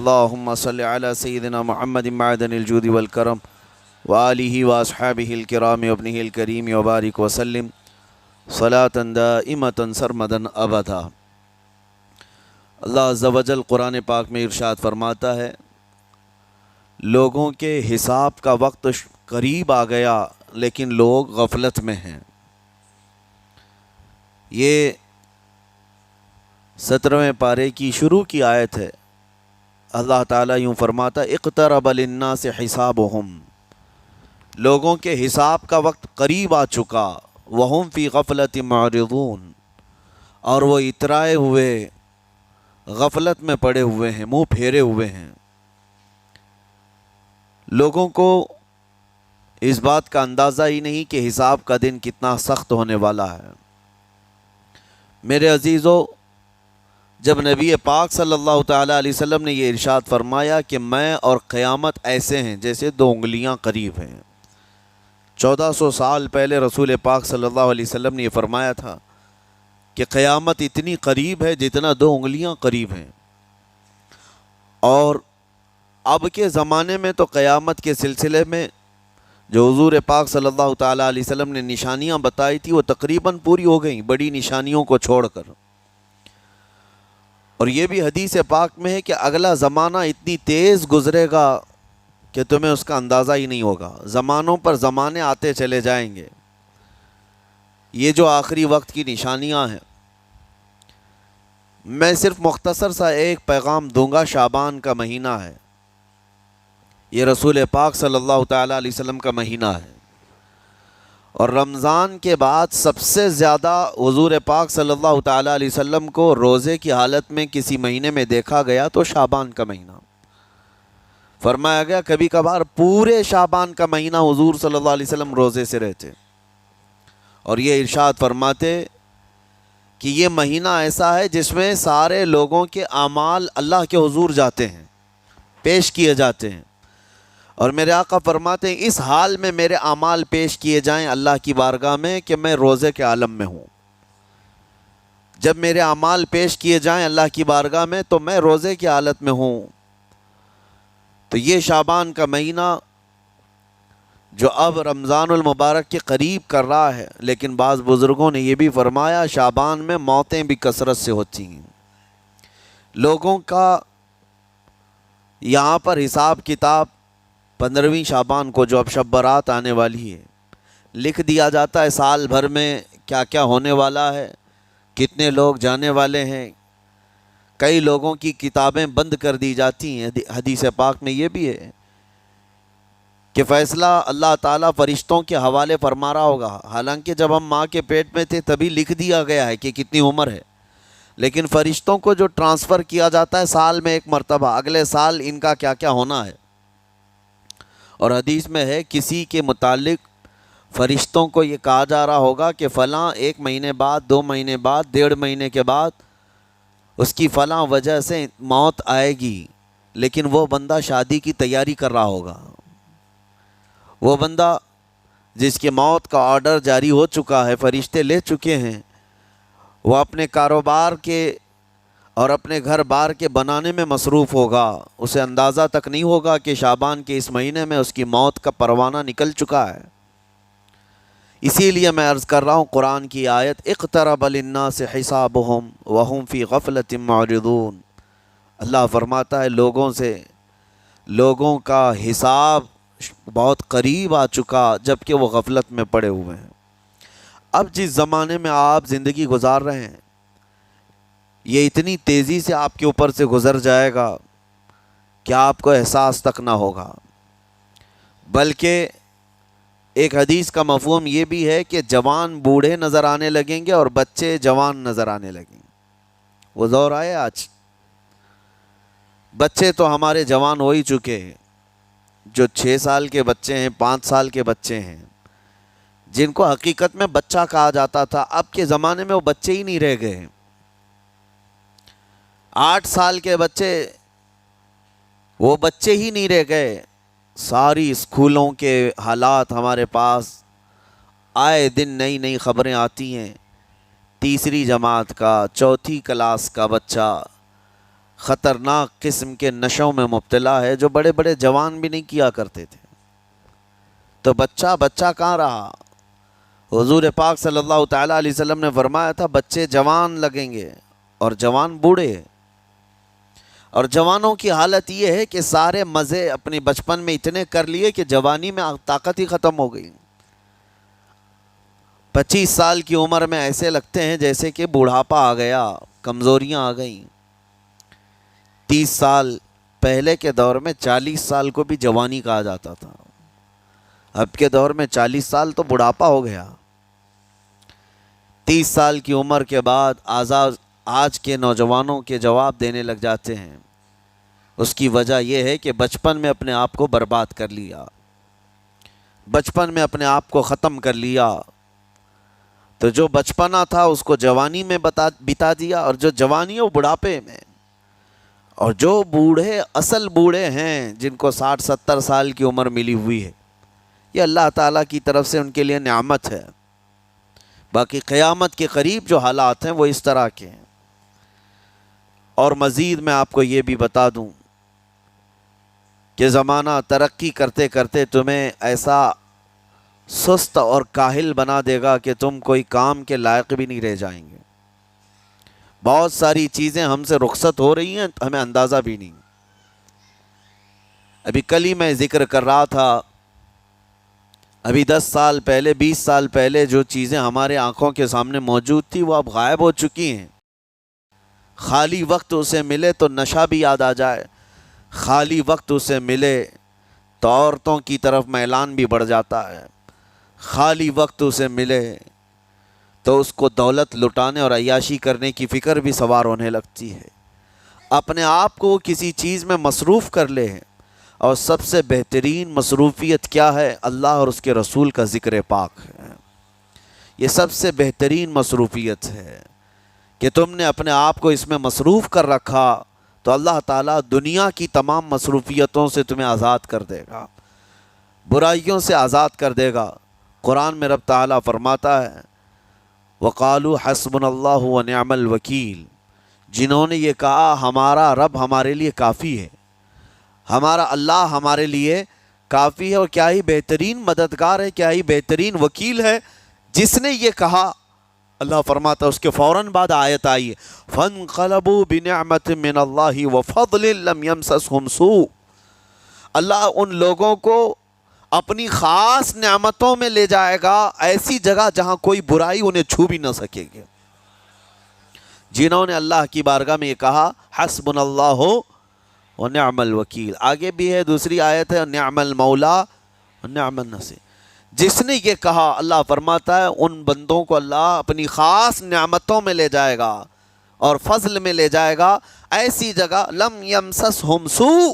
اللهم صل على سيدنا محمد معدن الجود والكرم وآله وأصحابه الكرام وابنه الكريم وبارك وسلم صلاة دائمة سرمدا أبدا۔ اللہ عز و جل قرآن پاک میں ارشاد فرماتا ہے، لوگوں کے حساب کا وقت قریب آ گیا لیکن لوگ غفلت میں ہیں۔ یہ 17ویں پارے کی شروع کی آیت ہے۔ اللہ تعالیٰ یوں فرماتا ہے، اقترب للناس حسابهم، لوگوں کے حساب کا وقت قریب آ چکا، وہم فی غفلت معرضون، اور وہ اترائے ہوئے غفلت میں پڑے ہوئے ہیں، منہ پھیرے ہوئے ہیں۔ لوگوں کو اس بات کا اندازہ ہی نہیں کہ حساب کا دن کتنا سخت ہونے والا ہے۔ میرے عزیزو، جب نبی پاک صلی اللہ تعالیٰ علیہ وسلم نے یہ ارشاد فرمایا کہ میں اور قیامت ایسے ہیں جیسے دو انگلیاں قریب ہیں، 1400 سال پہلے رسول پاک صلی اللہ علیہ وسلم نے یہ فرمایا تھا کہ قیامت اتنی قریب ہے جتنا دو انگلیاں قریب ہیں۔ اور اب کے زمانے میں تو قیامت کے سلسلے میں جو حضور پاک صلی اللہ تعالیٰ علیہ وسلم نے نشانیاں بتائی تھی وہ تقریباً پوری ہو گئیں، بڑی نشانیوں کو چھوڑ کر۔ اور یہ بھی حدیث پاک میں ہے کہ اگلا زمانہ اتنی تیز گزرے گا کہ تمہیں اس کا اندازہ ہی نہیں ہوگا۔ زمانوں پر زمانے آتے چلے جائیں گے۔ یہ جو آخری وقت کی نشانیاں ہیں، میں صرف مختصر سا ایک پیغام دوں گا۔ شعبان کا مہینہ ہے، یہ رسول پاک صلی اللہ تعالیٰ علیہ وسلم کا مہینہ ہے، اور رمضان کے بعد سب سے زیادہ حضور پاک صلی اللہ تعالیٰ علیہ وسلم کو روزے کی حالت میں کسی مہینے میں دیکھا گیا تو شعبان کا مہینہ فرمایا گیا۔ کبھی کبھار پورے شعبان کا مہینہ حضور صلی اللہ علیہ وسلم روزے سے رہتے، اور یہ ارشاد فرماتے کہ یہ مہینہ ایسا ہے جس میں سارے لوگوں کے اعمال اللہ کے حضور جاتے ہیں، پیش کیے جاتے ہیں، اور میرے آقا فرماتے ہیں اس حال میں میرے اعمال پیش کیے جائیں اللہ کی بارگاہ میں کہ میں روزے کے عالم میں ہوں۔ جب میرے اعمال پیش کیے جائیں اللہ کی بارگاہ میں تو میں روزے کی حالت میں ہوں۔ تو یہ شعبان کا مہینہ جو اب رمضان المبارک کے قریب کر رہا ہے، لیکن بعض بزرگوں نے یہ بھی فرمایا شعبان میں موتیں بھی کثرت سے ہوتی ہیں۔ لوگوں کا یہاں پر حساب کتاب 15ویں شعبان کو جو اب شب برات آنے والی ہے لکھ دیا جاتا ہے، سال بھر میں کیا کیا ہونے والا ہے، کتنے لوگ جانے والے ہیں۔ کئی لوگوں کی کتابیں بند کر دی جاتی ہیں۔ حدیث پاک میں یہ بھی ہے کہ فیصلہ اللہ تعالیٰ فرشتوں کے حوالے فرما رہا ہوگا، حالانکہ جب ہم ماں کے پیٹ میں تھے تبھی لکھ دیا گیا ہے کہ کتنی عمر ہے، لیکن فرشتوں کو جو ٹرانسفر کیا جاتا ہے سال میں ایک مرتبہ، اگلے سال ان کا کیا کیا ہونا ہے۔ اور حدیث میں ہے کسی کے متعلق فرشتوں کو یہ کہا جا رہا ہوگا کہ فلاں 1 مہینے بعد، 2 مہینے بعد، 1.5 مہینے کے بعد اس کی فلاں وجہ سے موت آئے گی، لیکن وہ بندہ شادی کی تیاری کر رہا ہوگا، وہ بندہ جس کی موت کا آرڈر جاری ہو چکا ہے، فرشتے لے چکے ہیں، وہ اپنے کاروبار کے اور اپنے گھر بار کے بنانے میں مصروف ہوگا، اسے اندازہ تک نہیں ہوگا کہ شعبان کے اس مہینے میں اس کی موت کا پروانہ نکل چکا ہے۔ اسی لیے میں عرض کر رہا ہوں قرآن کی آیت اقترب للناس حسابهم وهم فی غفلۃ معرضون، اللہ فرماتا ہے لوگوں کا حساب بہت قریب آ چکا جبکہ وہ غفلت میں پڑے ہوئے ہیں۔ اب جس زمانے میں آپ زندگی گزار رہے ہیں یہ اتنی تیزی سے آپ کے اوپر سے گزر جائے گا کہ آپ کو احساس تک نہ ہوگا۔ بلکہ ایک حدیث کا مفہوم یہ بھی ہے کہ جوان بوڑھے نظر آنے لگیں گے اور بچے جوان نظر آنے لگیں گے۔ وہ دور آئے آج، بچے تو ہمارے جوان ہو ہی چکے ہیں، جو 6 سال کے بچے ہیں، 5 سال کے بچے ہیں، جن کو حقیقت میں بچہ کہا جاتا تھا، اب کے زمانے میں وہ بچے ہی نہیں رہ گئے ہیں۔ 8 سال کے بچے وہ بچے ہی نہیں رہ گئے۔ ساری اسکولوں کے حالات ہمارے پاس آئے دن نئی نئی خبریں آتی ہیں۔ 3ری جماعت کا، 4تھی کلاس کا بچہ خطرناک قسم کے نشوں میں مبتلا ہے جو بڑے بڑے جوان بھی نہیں کیا کرتے تھے۔ تو بچہ کہاں رہا؟ حضور پاک صلی اللہ تعالیٰ علیہ وسلم نے فرمایا تھا بچے جوان لگیں گے اور جوان بوڑھے، اور جوانوں کی حالت یہ ہے کہ سارے مزے اپنے بچپن میں اتنے کر لیے کہ جوانی میں طاقت ہی ختم ہو گئی۔ 25 سال کی عمر میں ایسے لگتے ہیں جیسے کہ بوڑھاپا آ گیا، کمزوریاں آ گئیں۔ 30 سال پہلے کے دور میں 40 سال کو بھی جوانی کہا جاتا تھا، اب کے دور میں 40 سال تو بڑھاپا ہو گیا۔ 30 سال کی عمر کے بعد آج کے نوجوانوں کے جواب دینے لگ جاتے ہیں۔ اس کی وجہ یہ ہے کہ بچپن میں اپنے آپ کو برباد کر لیا، بچپن میں اپنے آپ کو ختم کر لیا، تو جو بچپنا تھا اس کو جوانی میں بتا دیا، اور جو جوانی ہے وہ بڑھاپے میں۔ اور جو بوڑھے اصل بوڑھے ہیں جن کو 60-70 سال کی عمر ملی ہوئی ہے، یہ اللہ تعالیٰ کی طرف سے ان کے لیے نعمت ہے۔ باقی قیامت کے قریب جو حالات ہیں وہ اس طرح کے ہیں۔ اور مزید میں آپ کو یہ بھی بتا دوں کہ زمانہ ترقی کرتے کرتے تمہیں ایسا سست اور کاہل بنا دے گا کہ تم کوئی کام کے لائق بھی نہیں رہ جائیں گے۔ بہت ساری چیزیں ہم سے رخصت ہو رہی ہیں، ہمیں اندازہ بھی نہیں۔ ابھی کل ہی میں ذکر کر رہا تھا، ابھی 10 سال پہلے 20 سال پہلے جو چیزیں ہمارے آنکھوں کے سامنے موجود تھی وہ اب غائب ہو چکی ہیں۔ خالی وقت اسے ملے تو نشہ بھی یاد آ جائے، خالی وقت اسے ملے تو عورتوں کی طرف میلان بھی بڑھ جاتا ہے، خالی وقت اسے ملے تو اس کو دولت لٹانے اور عیاشی کرنے کی فکر بھی سوار ہونے لگتی ہے۔ اپنے آپ کو وہ کسی چیز میں مصروف کر لے، اور سب سے بہترین مصروفیت کیا ہے؟ اللہ اور اس کے رسول کا ذکر پاک ہے۔ یہ سب سے بہترین مصروفیت ہے کہ تم نے اپنے آپ کو اس میں مصروف کر رکھا تو اللہ تعالیٰ دنیا کی تمام مصروفیتوں سے تمہیں آزاد کر دے گا، برائیوں سے آزاد کر دے گا۔ قرآن میں رب تعالیٰ فرماتا ہے وَقَالُوا حَسْبُنَا اللَّهُ وَنِعْمَ الْوَكِيلُ، جنہوں نے یہ کہا ہمارا رب ہمارے لیے کافی ہے، ہمارا اللہ ہمارے لیے کافی ہے، اور کیا ہی بہترین مددگار ہے، کیا ہی بہترین وکیل ہے۔ جس نے یہ کہا، اللہ فرماتا ہے اس کے فوراً بعد آیت آئی ہے فَانْقَلَبُوا بِنِعْمَةٍ مِّنَ اللَّهِ وَفَضْلٍ لَمْ يَمْسَسْهُمْ سُوءٌ، اللہ ان لوگوں کو اپنی خاص نعمتوں میں لے جائے گا، ایسی جگہ جہاں کوئی برائی انہیں چھو بھی نہ سکے گی۔ جنہوں نے اللہ کی بارگاہ میں یہ کہا حسبنا اللہ ونعم الوکیل، آگے بھی ہے دوسری آیت ہے نعم المولا ونعم النصیر، جس نے یہ کہا اللہ فرماتا ہے ان بندوں کو اللہ اپنی خاص نعمتوں میں لے جائے گا اور فضل میں لے جائے گا، ایسی جگہ لم یمسسہم سوء،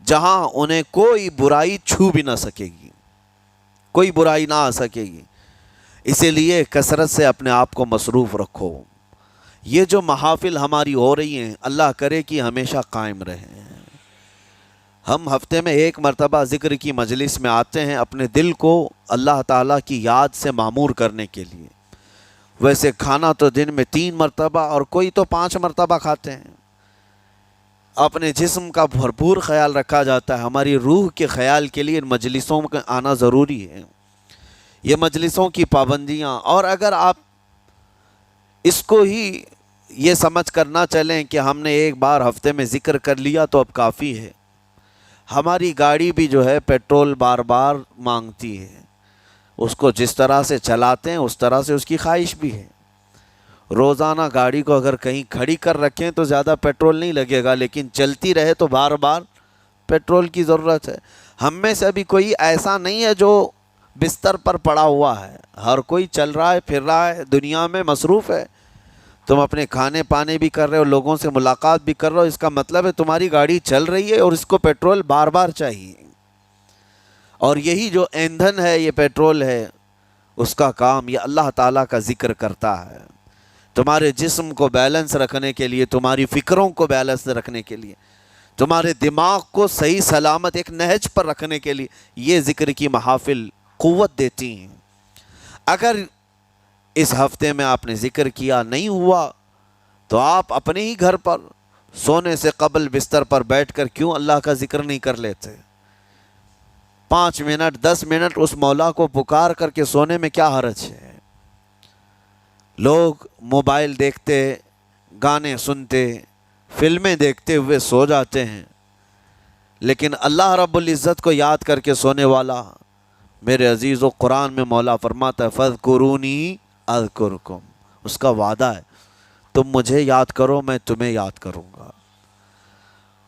جہاں انہیں کوئی برائی چھو بھی نہ سکے گی، کوئی برائی نہ آ سکے گی۔ اسی لیے کثرت سے اپنے آپ کو مصروف رکھو۔ یہ جو محافل ہماری ہو رہی ہیں اللہ کرے کہ ہمیشہ قائم رہیں۔ ہم ہفتے میں ایک مرتبہ ذکر کی مجلس میں آتے ہیں اپنے دل کو اللہ تعالیٰ کی یاد سے معمور کرنے کے لیے۔ ویسے کھانا تو دن میں 3 مرتبہ اور کوئی تو 5 مرتبہ کھاتے ہیں۔ اپنے جسم کا بھرپور خیال رکھا جاتا ہے، ہماری روح کے خیال کے لیے ان مجلسوں میں آنا ضروری ہے۔ یہ مجلسوں کی پابندیاں، اور اگر آپ اس کو ہی یہ سمجھ کر نہ چلیں کہ ہم نے ایک بار ہفتے میں ذکر کر لیا تو اب کافی ہے۔ ہماری گاڑی بھی جو ہے پیٹرول بار بار مانگتی ہے، اس کو جس طرح سے چلاتے ہیں اس طرح سے اس کی خواہش بھی ہے۔ روزانہ گاڑی کو اگر کہیں کھڑی کر رکھیں تو زیادہ پیٹرول نہیں لگے گا، لیکن چلتی رہے تو بار بار پیٹرول کی ضرورت ہے۔ ہم میں سے ابھی کوئی ایسا نہیں ہے جو بستر پر پڑا ہوا ہے، ہر کوئی چل رہا ہے، پھر رہا ہے، دنیا میں مصروف ہے۔ تم اپنے کھانے پانے بھی کر رہے ہو، لوگوں سے ملاقات بھی کر رہے ہو، اس کا مطلب ہے تمہاری گاڑی چل رہی ہے اور اس کو پیٹرول بار بار چاہیے۔ اور یہی جو ایندھن ہے، یہ پیٹرول ہے، اس کا کام یہ اللہ تعالیٰ کا ذکر کرتا ہے۔ تمہارے جسم کو بیلنس رکھنے کے لیے، تمہاری فکروں کو بیلنس رکھنے کے لیے، تمہارے دماغ کو صحیح سلامت ایک نہج پر رکھنے کے لیے یہ ذکر کی محافل قوت دیتی ہیں۔ اگر اس ہفتے میں آپ نے ذکر کیا نہیں ہوا تو آپ اپنے ہی گھر پر سونے سے قبل بستر پر بیٹھ کر کیوں اللہ کا ذکر نہیں کر لیتے؟ 5 منٹ 10 منٹ اس مولا کو پکار کر کے سونے میں کیا حرج ہے؟ لوگ موبائل دیکھتے، گانے سنتے، فلمیں دیکھتے ہوئے سو جاتے ہیں، لیکن اللہ رب العزت کو یاد کر کے سونے والا، میرے عزیزو، قرآن میں مولا فرماتا ہے فَاذْكُرُونِي أَذْكُرْكُمْ، اس کا وعدہ ہے تم مجھے یاد کرو میں تمہیں یاد کروں گا۔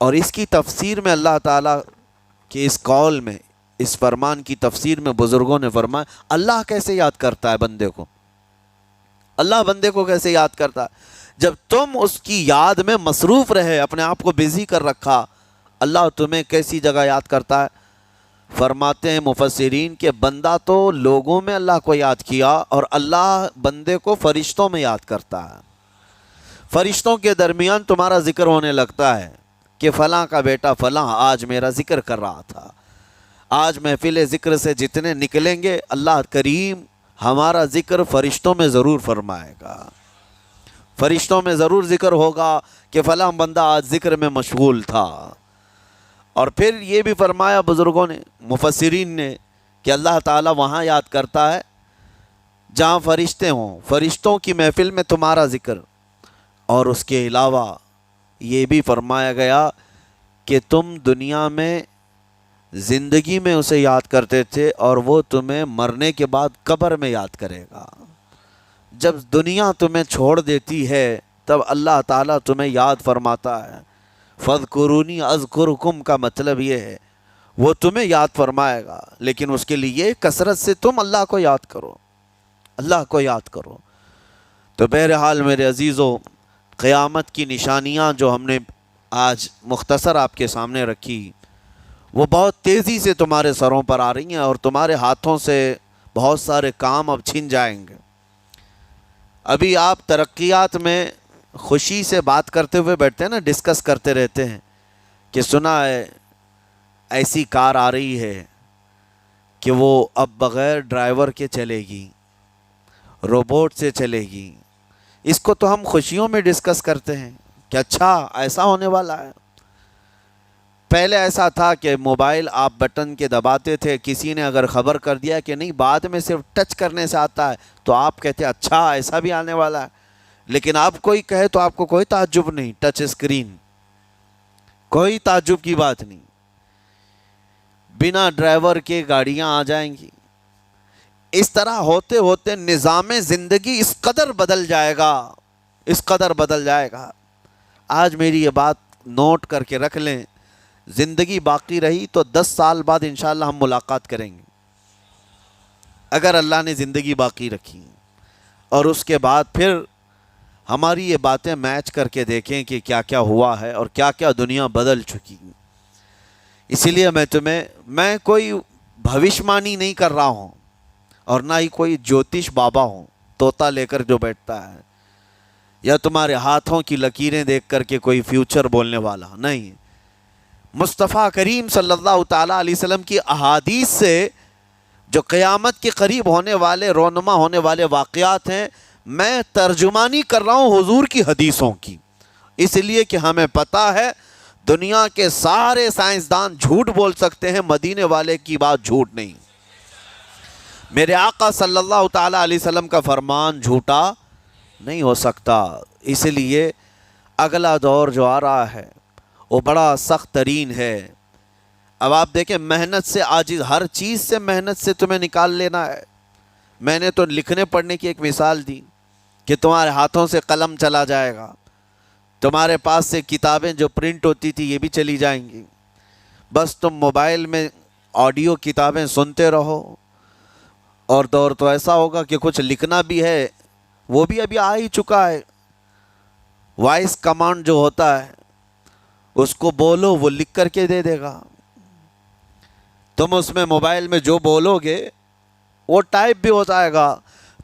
اور اس کی تفسیر میں اللہ تعالیٰ کے اس قول میں، اس فرمان کی تفسیر میں بزرگوں نے فرمایا اللہ کیسے یاد کرتا ہے بندے کو؟ اللہ بندے کو کیسے یاد کرتا ہے؟ جب تم اس کی یاد میں مصروف رہے، اپنے آپ کو بزی کر رکھا، اللہ تمہیں کیسی جگہ یاد کرتا ہے؟ فرماتے ہیں مفسرین کہ بندہ تو لوگوں میں اللہ کو یاد کیا، اور اللہ بندے کو فرشتوں میں یاد کرتا ہے۔ فرشتوں کے درمیان تمہارا ذکر ہونے لگتا ہے کہ فلاں کا بیٹا فلاں آج میرا ذکر کر رہا تھا، آج محفل ذکر سے جتنے نکلیں گے اللہ کریم ہمارا ذکر فرشتوں میں ضرور فرمائے گا، فرشتوں میں ضرور ذکر ہوگا کہ فلاں بندہ آج ذکر میں مشغول تھا۔ اور پھر یہ بھی فرمایا بزرگوں نے، مفسرین نے، کہ اللہ تعالیٰ وہاں یاد کرتا ہے جہاں فرشتے ہوں، فرشتوں کی محفل میں تمہارا ذکر۔ اور اس کے علاوہ یہ بھی فرمایا گیا کہ تم دنیا میں زندگی میں اسے یاد کرتے تھے، اور وہ تمہیں مرنے کے بعد قبر میں یاد کرے گا۔ جب دنیا تمہیں چھوڑ دیتی ہے تب اللہ تعالیٰ تمہیں یاد فرماتا ہے۔ فَاذْكُرُونِي أَذْكُرْكُمْ کا مطلب یہ ہے وہ تمہیں یاد فرمائے گا، لیکن اس کے لیے کثرت سے تم اللہ کو یاد کرو، اللہ کو یاد کرو۔ تو بہرحال میرے عزیزو، قیامت کی نشانیاں جو ہم نے آج مختصر آپ کے سامنے رکھی، وہ بہت تیزی سے تمہارے سروں پر آ رہی ہیں، اور تمہارے ہاتھوں سے بہت سارے کام اب چھن جائیں گے۔ ابھی آپ ترقیات میں خوشی سے بات کرتے ہوئے بیٹھتے ہیں نا، ڈسکس کرتے رہتے ہیں کہ سنا ہے ایسی کار آ رہی ہے کہ وہ اب بغیر ڈرائیور کے چلے گی، روبوٹ سے چلے گی۔ اس کو تو ہم خوشیوں میں ڈسکس کرتے ہیں کہ اچھا ایسا ہونے والا ہے۔ پہلے ایسا تھا کہ موبائل آپ بٹن کے دباتے تھے، کسی نے اگر خبر کر دیا کہ نہیں بعد میں صرف ٹچ کرنے سے آتا ہے تو آپ کہتے اچھا ایسا بھی آنے والا ہے۔ لیکن آپ کوئی کہے تو آپ کو کوئی تعجب نہیں، ٹچ اسکرین، کوئی تعجب کی بات نہیں، بنا ڈرائیور کے گاڑیاں آ جائیں گی۔ اس طرح ہوتے ہوتے نظام زندگی اس قدر بدل جائے گا، اس قدر بدل جائے گا۔ آج میری یہ بات نوٹ کر کے رکھ لیں، زندگی باقی رہی تو 10 سال بعد انشاءاللہ ہم ملاقات کریں گے، اگر اللہ نے زندگی باقی رکھی، اور اس کے بعد پھر ہماری یہ باتیں میچ کر کے دیکھیں کہ کیا کیا ہوا ہے اور کیا کیا دنیا بدل چکی۔ اسی لیے میں کوئی بھوشمانی نہیں کر رہا ہوں، اور نہ ہی کوئی جوتش بابا ہوں طوطا لے کر جو بیٹھتا ہے، یا تمہارے ہاتھوں کی لکیریں دیکھ کر کے کوئی فیوچر بولنے والا نہیں۔ مصطفیٰ کریم صلی اللہ تعالیٰ علیہ وسلم کی احادیث سے جو قیامت کے قریب ہونے والے رونما ہونے والے واقعات ہیں، میں ترجمانی کر رہا ہوں حضور کی حدیثوں کی، اس لیے کہ ہمیں پتہ ہے دنیا کے سارے سائنسدان جھوٹ بول سکتے ہیں، مدینے والے کی بات جھوٹ نہیں۔ میرے آقا صلی اللہ تعالیٰ علیہ وسلم کا فرمان جھوٹا نہیں ہو سکتا۔ اس لیے اگلا دور جو آ رہا ہے وہ بڑا سخت ترین ہے۔ اب آپ دیکھیں، محنت سے عاجز، ہر چیز سے محنت سے تمہیں نکال لینا ہے۔ میں نے تو لکھنے پڑھنے کی ایک مثال دی کہ تمہارے ہاتھوں سے قلم چلا جائے گا، تمہارے پاس سے کتابیں جو پرنٹ ہوتی تھی یہ بھی چلی جائیں گی، بس تم موبائل میں آڈیو کتابیں سنتے رہو۔ اور دور تو ایسا ہوگا کہ کچھ لکھنا بھی ہے، وہ بھی ابھی آ ہی چکا ہے، وائس کمانڈ جو ہوتا ہے اس کو بولو وہ لکھ کر کے دے دے گا۔ تم اس میں موبائل میں جو بولو گے وہ ٹائپ بھی ہو جائے گا۔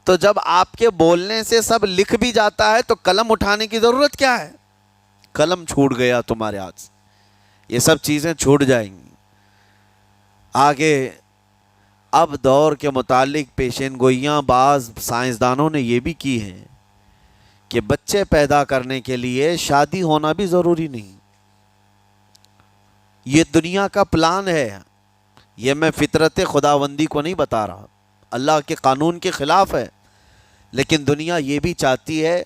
تو جب آپ کے بولنے سے سب لکھ بھی جاتا ہے تو قلم اٹھانے کی ضرورت کیا ہے؟ قلم چھوٹ گیا تمہارے ہاتھ سے، یہ سب چیزیں چھوٹ جائیں گی۔ آگے اب دور کے متعلق پیشین گوئیاں بعض سائنسدانوں نے یہ بھی کی ہیں کہ بچے پیدا کرنے کے لیے شادی ہونا بھی ضروری نہیں. یہ دنیا کا پلان ہے. یہ میں فطرت خداوندی کو نہیں بتا رہا، اللہ کے قانون کے خلاف ہے، لیکن دنیا یہ بھی چاہتی ہے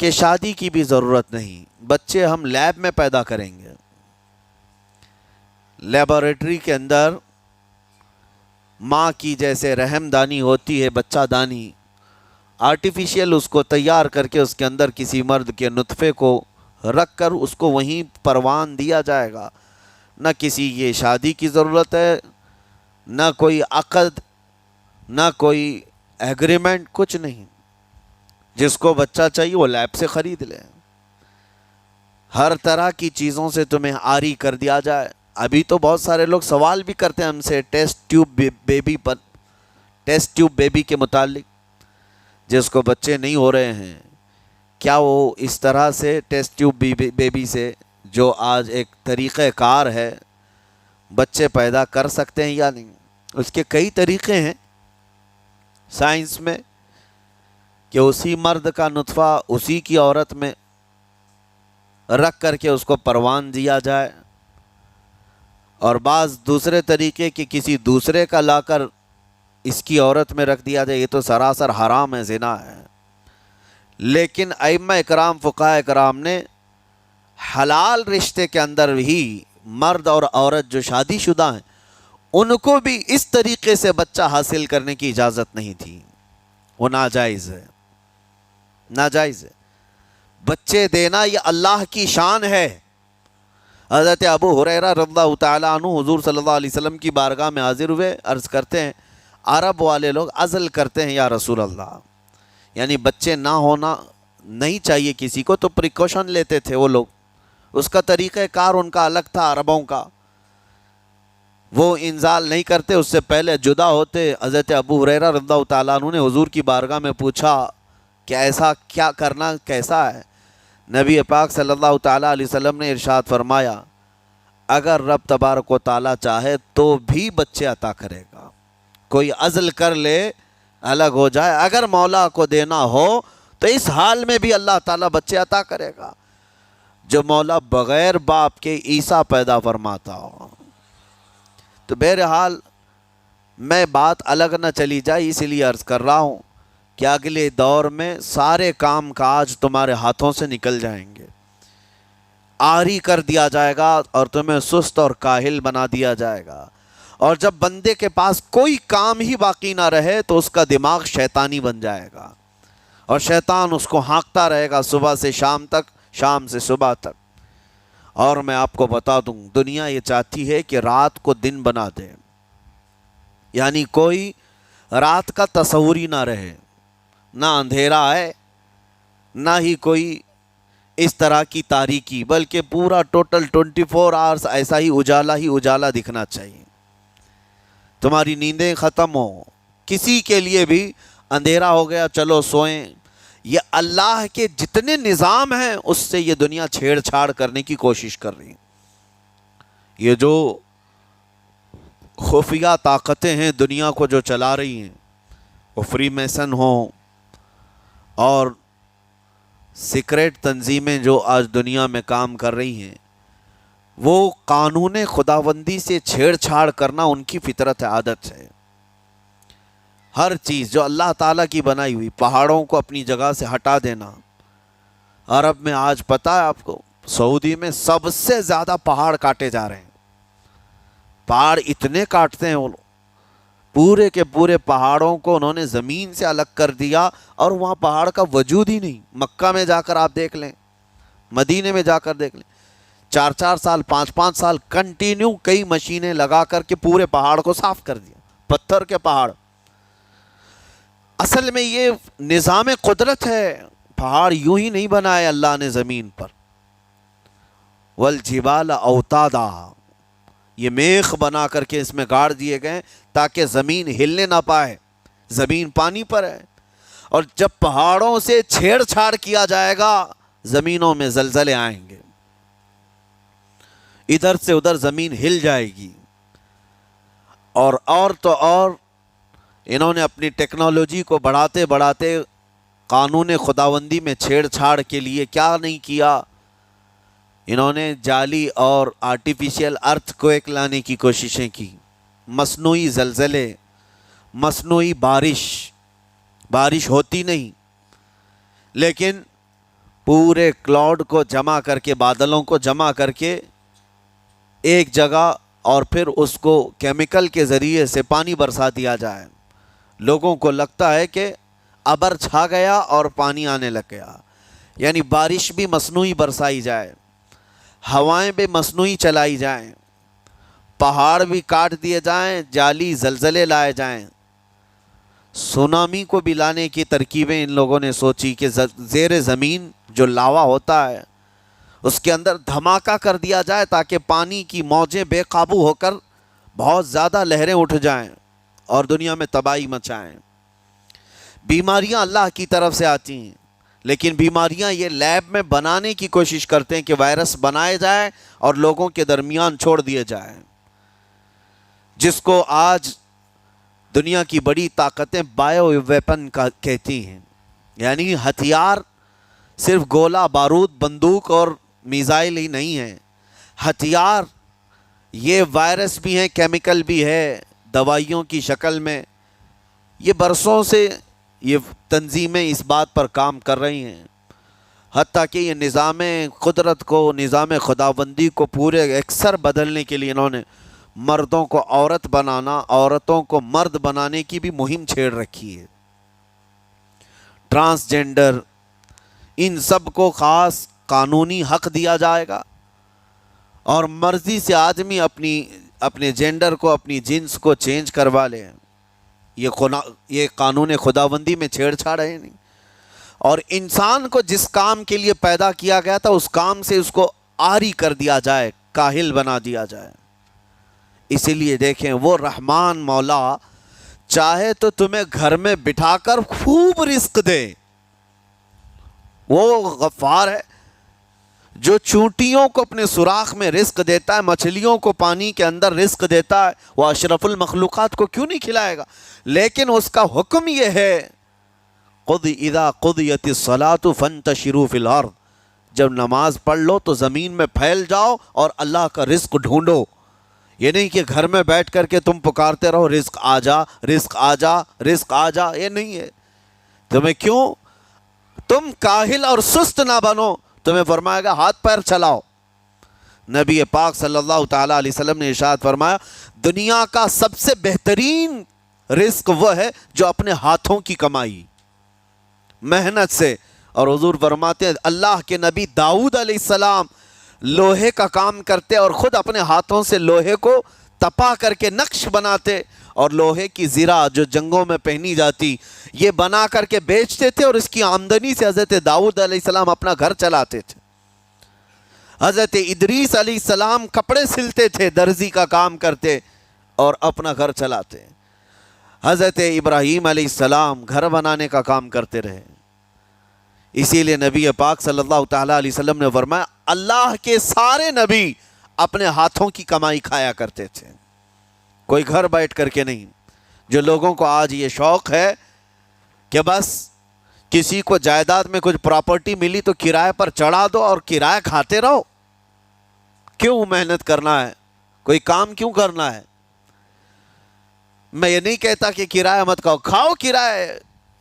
کہ شادی کی بھی ضرورت نہیں، بچے ہم لیب میں پیدا کریں گے. لیبارٹری کے اندر ماں کی جیسے رحم دانی ہوتی ہے، بچہ دانی، آرٹیفیشیل اس کو تیار کر کے اس کے اندر کسی مرد کے نطفے کو رکھ کر اس کو وہیں پروان دیا جائے گا. نہ کسی یہ شادی کی ضرورت ہے، نہ کوئی عقد، نہ کوئی ایگریمنٹ، کچھ نہیں. جس کو بچہ چاہیے وہ لیب سے خرید لے. ہر طرح کی چیزوں سے تمہیں عاری کر دیا جائے. ابھی تو بہت سارے لوگ سوال بھی کرتے ہیں ہم سے ٹیسٹ ٹیوب بیبی کے متعلق. جس کو بچے نہیں ہو رہے ہیں، کیا وہ اس طرح سے ٹیسٹ ٹیوب بیبی سے، جو آج ایک طریقہ کار ہے، بچے پیدا کر سکتے ہیں یا نہیں؟ اس کے کئی طریقے ہیں سائنس میں، کہ اسی مرد کا نطفہ اسی کی عورت میں رکھ کر کے اس کو پروان دیا جائے، اور بعض دوسرے طریقے کہ کسی دوسرے کا لا کر اس کی عورت میں رکھ دیا جائے. یہ تو سراسر حرام ہے، زنا ہے. لیکن ائمہ اکرام، فقہاء اکرام نے حلال رشتے کے اندر ہی مرد اور عورت جو شادی شدہ ہیں ان کو بھی اس طریقے سے بچہ حاصل کرنے کی اجازت نہیں تھی. وہ ناجائز ہے، ناجائز ہے. بچے دینا یہ اللہ کی شان ہے. حضرت ابو ہریرہ رضی اللہ تعالیٰ عنہ حضور صلی اللہ علیہ وسلم کی بارگاہ میں حاضر ہوئے، عرض کرتے ہیں عرب والے لوگ عزل کرتے ہیں یا رسول اللہ، یعنی بچے نہ ہونا نہیں چاہیے کسی کو، تو پریکاشن لیتے تھے وہ لوگ. اس کا طریقہ کار ان کا الگ تھا عربوں کا. وہ انزال نہیں کرتے، اس سے پہلے جدا ہوتے. حضرت ابو ہریرہ رضی اللہ تعالیٰ عنہ نے حضور کی بارگاہ میں پوچھا کہ ایسا کیا کرنا کیسا ہے؟ نبی پاک صلی اللہ تعالیٰ علیہ وسلم نے ارشاد فرمایا اگر رب تبارک و تعالیٰ چاہے تو بھی بچے عطا کرے گا. کوئی عزل کر لے، الگ ہو جائے، اگر مولا کو دینا ہو تو اس حال میں بھی اللہ تعالیٰ بچے عطا کرے گا. جو مولا بغیر باپ کے عیسیٰ پیدا فرماتا ہو. تو بہرحال میں بات الگ نہ چلی جائے، اسی لیے عرض کر رہا ہوں کہ اگلے دور میں سارے کام کاج تمہارے ہاتھوں سے نکل جائیں گے، عاری کر دیا جائے گا اور تمہیں سست اور کاہل بنا دیا جائے گا. اور جب بندے کے پاس کوئی کام ہی باقی نہ رہے تو اس کا دماغ شیطانی بن جائے گا، اور شیطان اس کو ہانکتا رہے گا صبح سے شام تک، شام سے صبح تک. اور میں آپ کو بتا دوں دنیا یہ چاہتی ہے کہ رات کو دن بنا دے، یعنی کوئی رات کا تصور ہی نہ رہے، نہ اندھیرا ہے نہ ہی کوئی اس طرح کی تاریکی، بلکہ پورا ٹوٹل 24 آورس ایسا ہی اجالا دکھنا چاہیے. تمہاری نیندیں ختم ہوں، کسی کے لیے بھی اندھیرا ہو گیا چلو سوئیں. یہ اللہ کے جتنے نظام ہیں اس سے یہ دنیا چھیڑ چھاڑ کرنے کی کوشش کر رہی ہے. یہ جو خفیہ طاقتیں ہیں دنیا کو جو چلا رہی ہیں، وہ فری میسن ہوں اور سیکریٹ تنظیمیں جو آج دنیا میں کام کر رہی ہیں، وہ قانون خداوندی سے چھیڑ چھاڑ کرنا ان کی فطرت ہے، عادت ہے. ہر چیز جو اللہ تعالیٰ کی بنائی ہوئی، پہاڑوں کو اپنی جگہ سے ہٹا دینا. عرب میں آج پتہ ہے آپ کو، سعودی میں سب سے زیادہ پہاڑ کاٹے جا رہے ہیں. پہاڑ اتنے کاٹتے ہیں وہ لوگ، پورے کے پورے پہاڑوں کو انہوں نے زمین سے الگ کر دیا، اور وہاں پہاڑ کا وجود ہی نہیں. مکہ میں جا کر آپ دیکھ لیں، مدینے میں جا کر دیکھ لیں، 4 سال 5 سال کنٹینیو کئی مشینیں لگا کر کے پورے پہاڑ کو صاف کر دیا، پتھر کے پہاڑ. اصل میں یہ نظام قدرت ہے، پہاڑ یوں ہی نہیں بنائے اللہ نے زمین پر. والجبال اوتادا، یہ میخ بنا کر کے اس میں گاڑ دیے گئے تاکہ زمین ہلنے نہ پائے. زمین پانی پر ہے، اور جب پہاڑوں سے چھیڑ چھاڑ کیا جائے گا زمینوں میں زلزلے آئیں گے، ادھر سے ادھر زمین ہل جائے گی. اور تو اور انہوں نے اپنی ٹیکنالوجی کو بڑھاتے بڑھاتے قانون خداوندی میں چھیڑ چھاڑ کے لیے کیا نہیں کیا، انہوں نے جعلی اور آرٹیفیشل ارتھ کویک لانے کی کوششیں کی، مصنوعی زلزلے، مصنوعی بارش ہوتی نہیں، لیکن پورے کلاؤڈ کو جمع کر کے، بادلوں کو جمع کر کے ایک جگہ، اور پھر اس کو کیمیکل کے ذریعے سے پانی برسا دیا جائے۔ لوگوں کو لگتا ہے کہ ابر چھا گیا اور پانی آنے لگ گیا، یعنی بارش بھی مصنوعی برسائی جائے، ہوائیں بھی مصنوعی چلائی جائیں، پہاڑ بھی کاٹ دیے جائیں، جعلی زلزلے لائے جائیں۔ سونامی کو بھی لانے کی ترکیبیں ان لوگوں نے سوچی کہ زیر زمین جو لاوا ہوتا ہے اس کے اندر دھماکہ کر دیا جائے تاکہ پانی کی موجیں بے قابو ہو کر بہت زیادہ لہریں اٹھ جائیں اور دنیا میں تباہی مچائیں۔ بیماریاں اللہ کی طرف سے آتی ہیں، لیکن بیماریاں یہ لیب میں بنانے کی کوشش کرتے ہیں کہ وائرس بنائے جائیں اور لوگوں کے درمیان چھوڑ دیے جائیں، جس کو آج دنیا کی بڑی طاقتیں بایو ویپن کا کہتی ہیں، یعنی ہتھیار صرف گولہ بارود بندوق اور میزائل ہی نہیں ہیں، ہتھیار یہ وائرس بھی ہیں، کیمیکل بھی ہے، دوائیوں کی شکل میں۔ یہ برسوں سے یہ تنظیمیں اس بات پر کام کر رہی ہیں، حتیٰ کہ یہ نظام قدرت کو، نظام خداوندی کو پورے اکثر بدلنے کے لیے انہوں نے مردوں کو عورت بنانا، عورتوں کو مرد بنانے کی بھی مہم چھیڑ رکھی ہے۔ ٹرانسجینڈر، ان سب کو خاص قانونی حق دیا جائے گا، اور مرضی سے آدمی اپنے جینڈر کو، اپنی جنس کو چینج کروا لے۔ یہ قانون خداوندی میں چھیڑ چھاڑ ہے نہیں، اور انسان کو جس کام کے لیے پیدا کیا گیا تھا اس کام سے اس کو عاری کر دیا جائے، کاہل بنا دیا جائے۔ اسی لیے دیکھیں، وہ رحمان مولا چاہے تو تمہیں گھر میں بٹھا کر خوب رزق دے، وہ غفار ہے جو چونٹیوں کو اپنے سوراخ میں رزق دیتا ہے، مچھلیوں کو پانی کے اندر رزق دیتا ہے، وہ اشرف المخلوقات کو کیوں نہیں کھلائے گا؟ لیکن اس کا حکم یہ ہے، اذا قضیت الصلاۃ فانتشروا فی الارض، جب نماز پڑھ لو تو زمین میں پھیل جاؤ اور اللہ کا رزق ڈھونڈو۔ یہ نہیں کہ گھر میں بیٹھ کر کے تم پکارتے رہو رزق آ جا، رزق آ جا، رزق آ جا، یہ نہیں ہے۔ تمہیں کیوں؟ تم کاہل اور سست نہ بنو، تمہیں فرمائے گا ہاتھ پیر چلاؤ۔ نبی پاک صلی اللہ تعالیٰ علیہ وسلم نے ارشاد فرمایا، دنیا کا سب سے بہترین رزق وہ ہے جو اپنے ہاتھوں کی کمائی، محنت سے۔ اور حضور فرماتے ہیں اللہ کے نبی داؤد علیہ السلام لوہے کا کام کرتے اور خود اپنے ہاتھوں سے لوہے کو تپا کر کے نقش بناتے، اور لوہے کی زرہ جو جنگوں میں پہنی جاتی یہ بنا کر کے بیچتے تھے، اور اس کی آمدنی سے حضرت داؤد علیہ السلام اپنا گھر چلاتے تھے۔ حضرت ادریس علیہ السلام کپڑے سلتے تھے، درزی کا کام کرتے اور اپنا گھر چلاتے۔ حضرت ابراہیم علیہ السلام گھر بنانے کا کام کرتے رہے۔ اسی لیے نبی پاک صلی اللہ تعالیٰ علیہ وسلم نے فرمایا اللہ کے سارے نبی اپنے ہاتھوں کی کمائی کھایا کرتے تھے، کوئی گھر بیٹھ کر کے نہیں۔ جو لوگوں کو آج یہ شوق ہے کہ بس کسی کو جائیداد میں کچھ پراپرٹی ملی تو کرائے پر چڑھا دو اور کرایہ کھاتے رہو، کیوں محنت کرنا ہے؟ کوئی کام کیوں کرنا ہے؟ میں یہ نہیں کہتا کہ کرایہ مت کھاؤ کرایہ،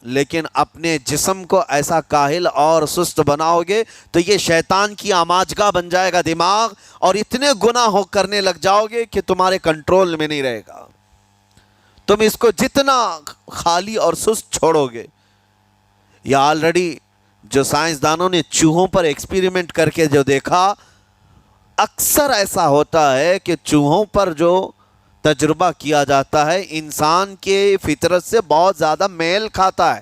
لیکن اپنے جسم کو ایسا کاہل اور سست بناؤ گے تو یہ شیطان کی آماجگاہ بن جائے گا دماغ، اور اتنے گناہ کرنے لگ جاؤ گے کہ تمہارے کنٹرول میں نہیں رہے گا۔ تم اس کو جتنا خالی اور سست چھوڑو گے، یا آلریڈی جو سائنسدانوں نے چوہوں پر ایکسپیریمنٹ کر کے جو دیکھا، اکثر ایسا ہوتا ہے کہ چوہوں پر جو تجربہ کیا جاتا ہے انسان کے فطرت سے بہت زیادہ میل کھاتا ہے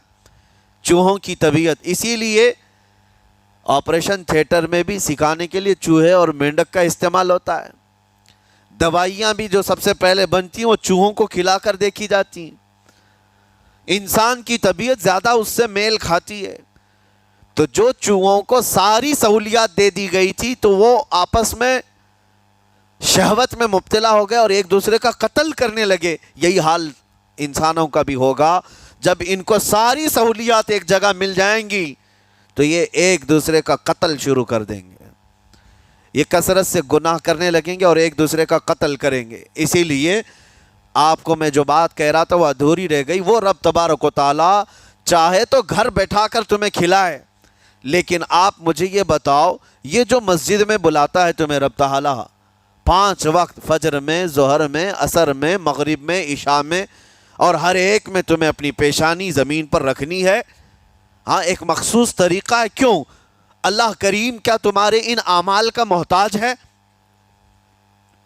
چوہوں کی طبیعت۔ اسی لیے آپریشن تھیٹر میں بھی سکھانے کے لیے چوہے اور مینڈک کا استعمال ہوتا ہے۔ دوائیاں بھی جو سب سے پہلے بنتی ہیں وہ چوہوں کو کھلا کر دیکھی جاتی ہیں۔ انسان کی طبیعت زیادہ اس سے میل کھاتی ہے، تو جو چوہوں کو ساری سہولیات دے دی گئی تھی تو وہ آپس میں شہوت میں مبتلا ہو گئے اور ایک دوسرے کا قتل کرنے لگے۔ یہی حال انسانوں کا بھی ہوگا جب ان کو ساری سہولیات ایک جگہ مل جائیں گی تو یہ ایک دوسرے کا قتل شروع کر دیں گے، یہ کثرت سے گناہ کرنے لگیں گے اور ایک دوسرے کا قتل کریں گے۔ اسی لیے آپ کو میں جو بات کہہ رہا تھا وہ ادھوری رہ گئی۔ وہ رب تبارک و تعالی چاہے تو گھر بیٹھا کر تمہیں کھلائے، لیکن آپ مجھے یہ بتاؤ، یہ جو مسجد میں بلاتا ہے تمہیں رب تعالی 5 وقت، فجر میں، ظہر میں، عصر میں، مغرب میں، عشاء میں، اور ہر ایک میں تمہیں اپنی پیشانی زمین پر رکھنی ہے، ہاں ایک مخصوص طریقہ ہے، کیوں؟ اللہ کریم کیا تمہارے ان اعمال کا محتاج ہے؟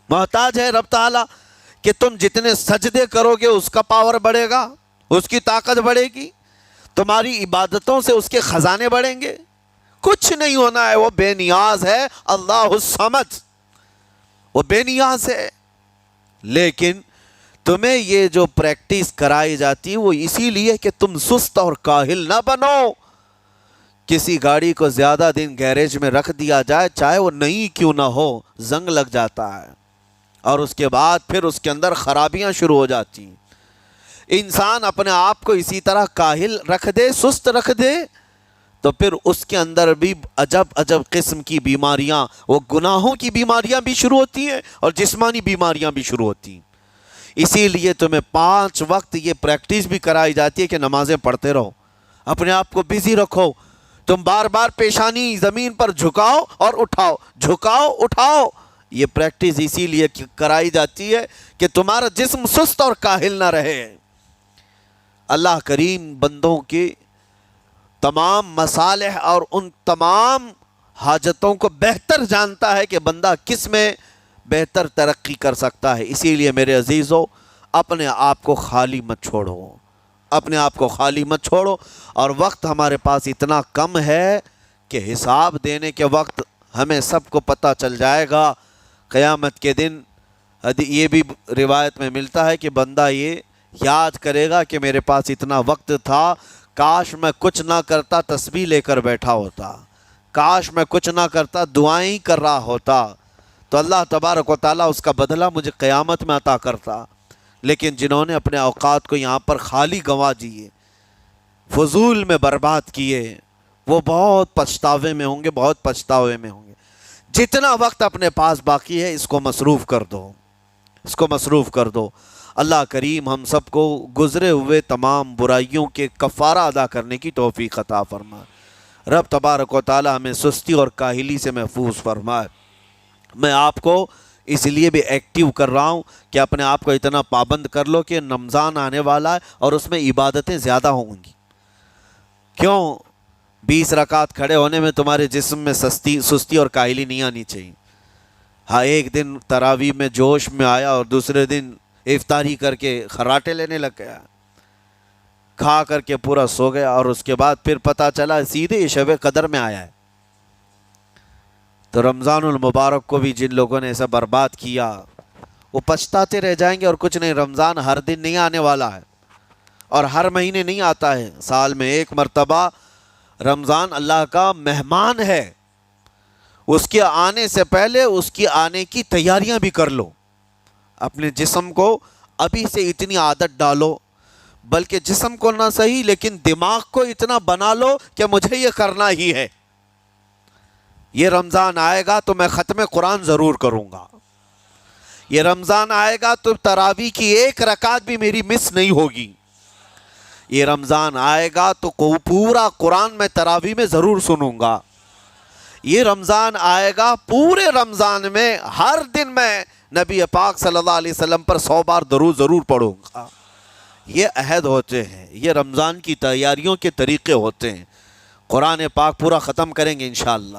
محتاج ہے رب تعالیٰ کہ تم جتنے سجدے کرو گے اس کا پاور بڑھے گا، اس کی طاقت بڑھے گی، تمہاری عبادتوں سے اس کے خزانے بڑھیں گے؟ کچھ نہیں ہونا ہے، وہ بے نیاز ہے، اللہ الصمد، وہ بے نیاز ہے۔ لیکن تمہیں یہ جو پریکٹس کرائی جاتی ہے وہ اسی لیے کہ تم سست اور کاہل نہ بنو۔ کسی گاڑی کو زیادہ دن گیریج میں رکھ دیا جائے، چاہے وہ نئی کیوں نہ ہو، زنگ لگ جاتا ہے اور اس کے بعد پھر اس کے اندر خرابیاں شروع ہو جاتی ہیں۔ انسان اپنے آپ کو اسی طرح کاہل رکھ دے، سست رکھ دے، تو پھر اس کے اندر بھی عجب عجب قسم کی بیماریاں، وہ گناہوں کی بیماریاں بھی شروع ہوتی ہیں اور جسمانی بیماریاں بھی شروع ہوتی ہیں۔ اسی لیے تمہیں 5 وقت یہ پریکٹس بھی کرائی جاتی ہے کہ نمازیں پڑھتے رہو، اپنے آپ کو بزی رکھو، تم بار بار پیشانی زمین پر جھکاؤ اور اٹھاؤ، جھکاؤ اٹھاؤ۔ یہ پریکٹس اسی لیے کرائی جاتی ہے کہ تمہارا جسم سست اور کاہل نہ رہے۔ اللہ کریم بندوں کے تمام مصالح اور ان تمام حاجتوں کو بہتر جانتا ہے کہ بندہ کس میں بہتر ترقی کر سکتا ہے۔ اسی لیے میرے عزیزو، اپنے آپ کو خالی مت چھوڑو، اپنے آپ کو خالی مت چھوڑو۔ اور وقت ہمارے پاس اتنا کم ہے کہ حساب دینے کے وقت ہمیں سب کو پتہ چل جائے گا قیامت کے دن۔ یہ بھی روایت میں ملتا ہے کہ بندہ یہ یاد کرے گا کہ میرے پاس اتنا وقت تھا، کاش میں کچھ نہ کرتا، تسبیح لے کر بیٹھا ہوتا، کاش میں کچھ نہ کرتا، دعائیں ہی کر رہا ہوتا، تو اللہ تبارک و تعالیٰ اس کا بدلہ مجھے قیامت میں عطا کرتا۔ لیکن جنہوں نے اپنے اوقات کو یہاں پر خالی گنوا دیے، فضول میں برباد کیے، وہ بہت پچھتاوے میں ہوں گے، بہت پچھتاوے میں ہوں گے۔ جتنا وقت اپنے پاس باقی ہے اس کو مصروف کر دو، اس کو مصروف کر دو۔ اللہ کریم ہم سب کو گزرے ہوئے تمام برائیوں کے کفارہ ادا کرنے کی توفیق عطا فرمائے۔ رب تبارک و تعالی ہمیں سستی اور کاہلی سے محفوظ فرمائے۔ میں آپ کو اس لیے بھی ایکٹیو کر رہا ہوں کہ اپنے آپ کو اتنا پابند کر لو کہ رمضان آنے والا ہے اور اس میں عبادتیں زیادہ ہوں گی۔ کیوں؟ 20 رکعت کھڑے ہونے میں تمہارے جسم میں سستی اور کاہلی نہیں آنی چاہیے۔ ہاں ایک دن تراویح میں جوش میں آیا اور دوسرے دن افطاری کر کے خراٹے لینے لگ گیا، کھا کر کے پورا سو گیا، اور اس کے بعد پھر پتہ چلا سیدھے شب قدر میں آیا ہے۔ تو رمضان المبارک کو بھی جن لوگوں نے ایسا برباد کیا وہ پچھتاتے رہ جائیں گے۔ اور کچھ نہیں، رمضان ہر دن نہیں آنے والا ہے اور ہر مہینے نہیں آتا ہے، سال میں ایک مرتبہ رمضان اللہ کا مہمان ہے۔ اس کے آنے سے پہلے اس کی آنے کی تیاریاں بھی کر لو، اپنے جسم کو ابھی سے اتنی عادت ڈالو، بلکہ جسم کو نہ صحیح لیکن دماغ کو اتنا بنا لو کہ مجھے یہ کرنا ہی ہے۔ یہ رمضان آئے گا تو میں ختم قرآن ضرور کروں گا، یہ رمضان آئے گا تو تراویح کی 1 رکعت بھی میری مس نہیں ہوگی، یہ رمضان آئے گا تو پورا قرآن میں تراویح میں ضرور سنوں گا، یہ رمضان آئے گا پورے رمضان میں ہر دن میں نبی پاک صلی اللہ علیہ وسلم پر 100 بار درود ضرور پڑھوں گا۔ یہ عہد ہوتے ہیں، یہ رمضان کی تیاریوں کے طریقے ہوتے ہیں۔ قرآن پاک پورا ختم کریں گے انشاءاللہ۔